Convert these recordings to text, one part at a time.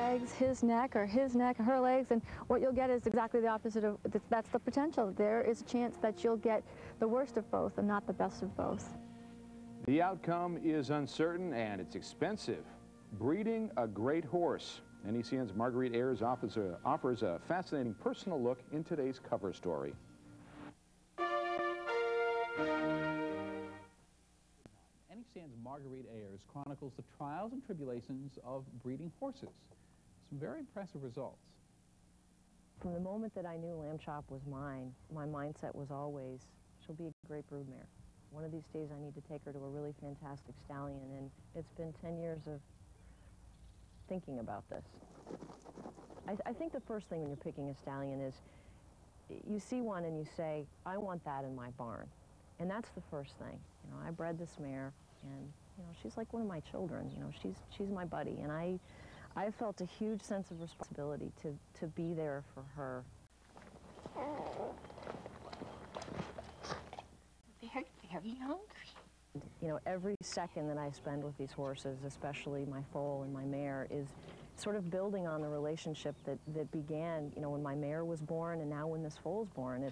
legs, his neck, or his neck, her legs, and what you'll get is exactly the opposite of, that's the potential. There is a chance that you'll get the worst of both and not the best of both. The outcome is uncertain and it's expensive. Breeding a great horse. NECN's Marguerite Ayers offers a fascinating personal look in today's cover story. NECN's Marguerite Ayers chronicles the trials and tribulations of breeding horses. Some very impressive results. From the moment that I knew Lamb Chop was mine, my mindset was always, she'll be a great broodmare. One of these days I need to take her to a really fantastic stallion, and it's been 10 years of thinking about this. I think the first thing when you're picking a stallion is you see one and you say, I want that in my barn. And that's the first thing. You know, I bred this mare, and you know, she's like one of my children. You know, she's my buddy, and I felt a huge sense of responsibility to be there for her. They're very hungry. You know, every second that I spend with these horses, especially my foal and my mare, is sort of building on the relationship that began, you know, when my mare was born and now when this foal's born.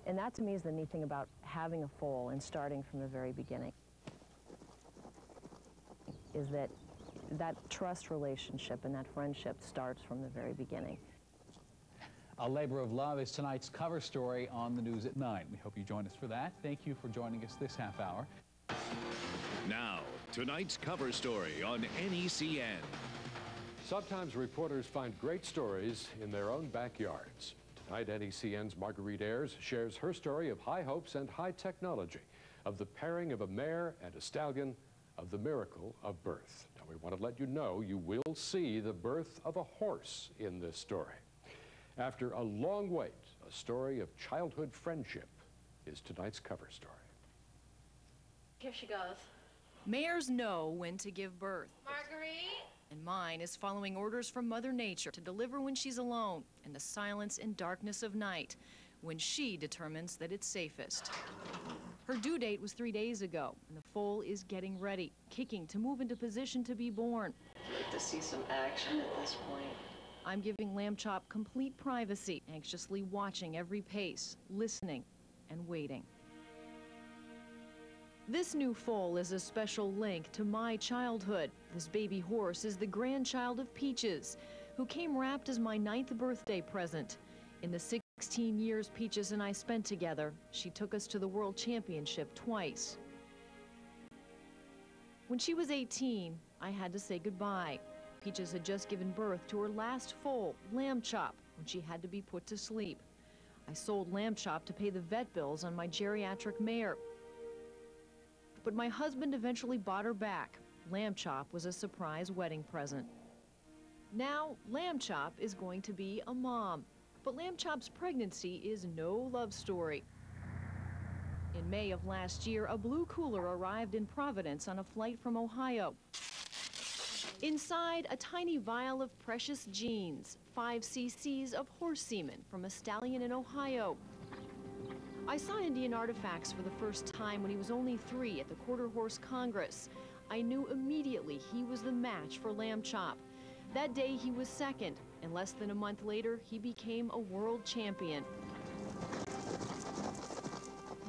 And that to me is the neat thing about having a foal and starting from the very beginning, is that trust relationship and that friendship starts from the very beginning. A Labor of Love is tonight's cover story on the news at 9. We hope you join us for that. Thank you for joining us this half hour. Now, tonight's cover story on NECN. Sometimes reporters find great stories in their own backyards. Tonight, NECN's Marguerite Ayers shares her story of high hopes and high technology, of the pairing of a mare and a stallion, of the miracle of birth. Now, we want to let you know you will see the birth of a horse in this story. After a long wait, a story of childhood friendship is tonight's cover story. Here she goes. Mares know when to give birth. Marguerite? And mine is following orders from Mother Nature to deliver when she's alone, in the silence and darkness of night, when she determines that it's safest. Her due date was 3 days ago, and the foal is getting ready, kicking to move into position to be born. I'd like to see some action at this point. I'm giving Lamb Chop complete privacy, anxiously watching every pace, listening and waiting. This new foal is a special link to my childhood. This baby horse is the grandchild of Peaches, who came wrapped as my 9th birthday present. In the 16 years Peaches and I spent together, she took us to the World Championship twice. When she was 18, I had to say goodbye. Peaches had just given birth to her last foal, Lamb Chop, when she had to be put to sleep. I sold Lamb Chop to pay the vet bills on my geriatric mare. But my husband eventually bought her back. Lamb Chop was a surprise wedding present. Now, Lamb Chop is going to be a mom. But Lamb Chop's pregnancy is no love story. In May of last year, a blue cooler arrived in Providence on a flight from Ohio. Inside, a tiny vial of precious genes, 5 cc's of horse semen from a stallion in Ohio. I saw Indian artifacts for the first time when he was only 3 at the Quarter Horse Congress. I knew immediately he was the match for Lamb Chop. That day he was second, and less than a month later he became a world champion.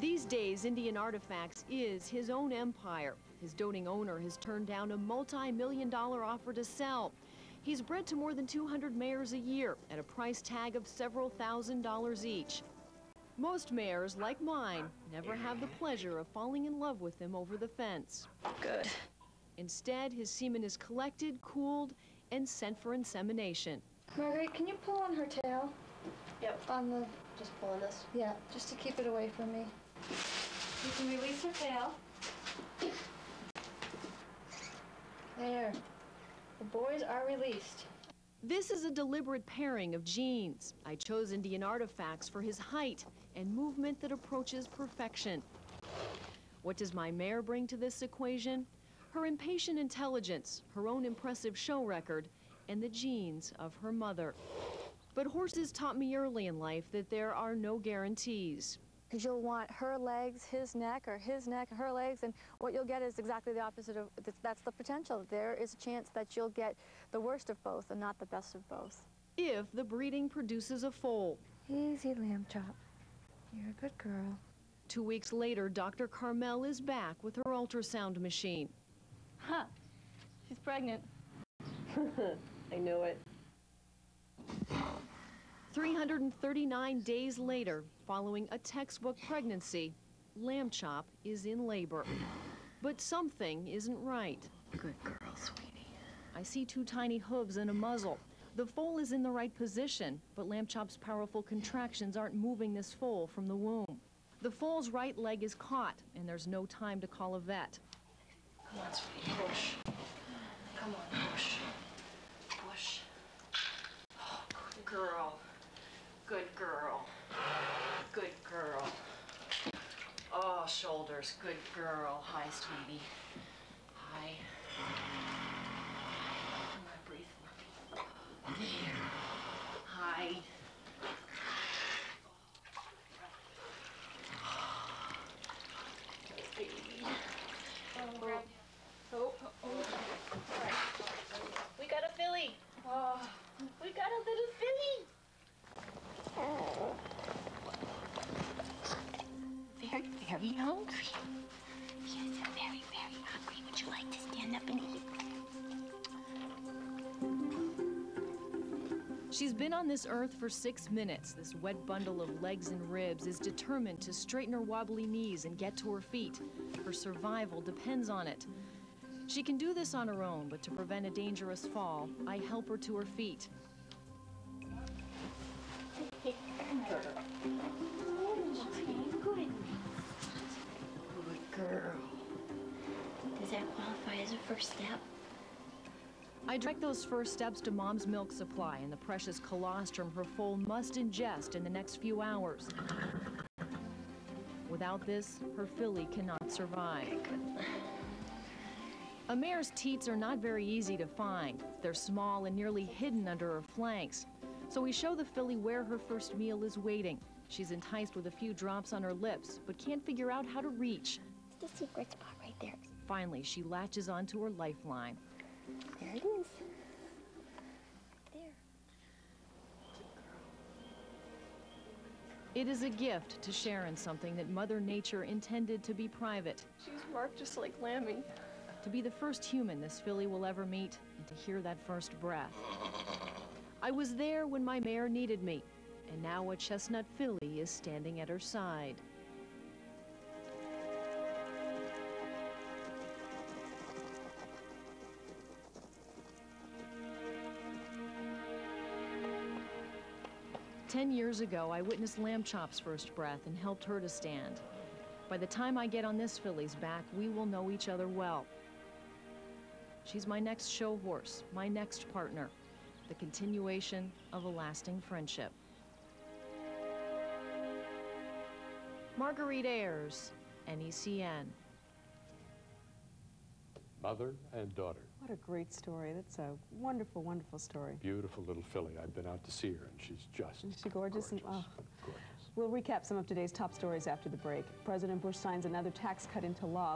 These days, Indian Artifacts is his own empire. His doting owner has turned down a multi-million-dollar offer to sell. He's bred to more than 200 mares a year at a price tag of several $1,000s each. Most mares, like mine, never have the pleasure of falling in love with him over the fence. Good. Instead, his semen is collected, cooled, and sent for insemination. Marguerite, can you pull on her tail? Yep. On the... Just pulling this. Yeah, just to keep it away from me. You can release her tail. There. The boys are released. This is a deliberate pairing of genes. I chose Indian Artifacts for his height and movement that approaches perfection. What does my mare bring to this equation? Her impatient intelligence, her own impressive show record, and the genes of her mother. But horses taught me early in life that there are no guarantees. because you'll want her legs, his neck, or his neck, her legs, and what you'll get is exactly the opposite of, that's the potential. There is a chance that you'll get the worst of both and not the best of both. If the breeding produces a foal. Easy, Lamb Chop. You're a good girl. 2 weeks later, Dr. Carmel is back with her ultrasound machine. Huh. She's pregnant. I knew it. 339 days later, following a textbook pregnancy, Lamb Chop is in labor. But something isn't right. Good girl, sweetie. I see 2 tiny hooves and a muzzle. The foal is in the right position, but Lamb Chop's powerful contractions aren't moving this foal from the womb. The foal's right leg is caught, and there's no time to call a vet. Come on, sweetie, push. Come on, push. Push. Oh, good girl. Good girl. Good girl. Oh, shoulders. Good girl. Hi, sweetie. Hi. Come on, breathe for me. There. Hi. Baby. Oh. We got a filly. Oh. We got a little filly. Very hungry. Yes, I'm very, very hungry. Would you like to stand up and eat? She's been on this earth for 6 minutes. This wet bundle of legs and ribs is determined to straighten her wobbly knees and get to her feet. Her survival depends on it. She can do this on her own, but to prevent a dangerous fall, I help her to her feet. Good. Good girl. Does that qualify as a first step? I direct those first steps to Mom's milk supply and the precious colostrum her foal must ingest in the next few hours. Without this, her filly cannot survive. A mare's teats are not very easy to find. They're small and nearly hidden under her flanks. So we show the filly where her first meal is waiting. She's enticed with a few drops on her lips, but can't figure out how to reach. It's the secret spot right there. Finally, she latches onto her lifeline. There it is. There. It is a gift to share in something that Mother Nature intended to be private. She's marked just like Lammy. To be the first human this filly will ever meet, and to hear that first breath. I was there when my mare needed me, and now a chestnut filly is standing at her side. Ten years ago, I witnessed Lamb Chop's first breath and helped her to stand. By the time I get on this filly's back, we will know each other well. She's my next show horse, my next partner, the continuation of a lasting friendship. Marguerite Ayers, NECN. Mother and daughter. What a great story. That's a wonderful, wonderful story. Beautiful little filly. I've been out to see her, and she's just Isn't she gorgeous? gorgeous. Oh. Gorgeous. We'll recap some of today's top stories after the break. President Bush signs another tax cut into law.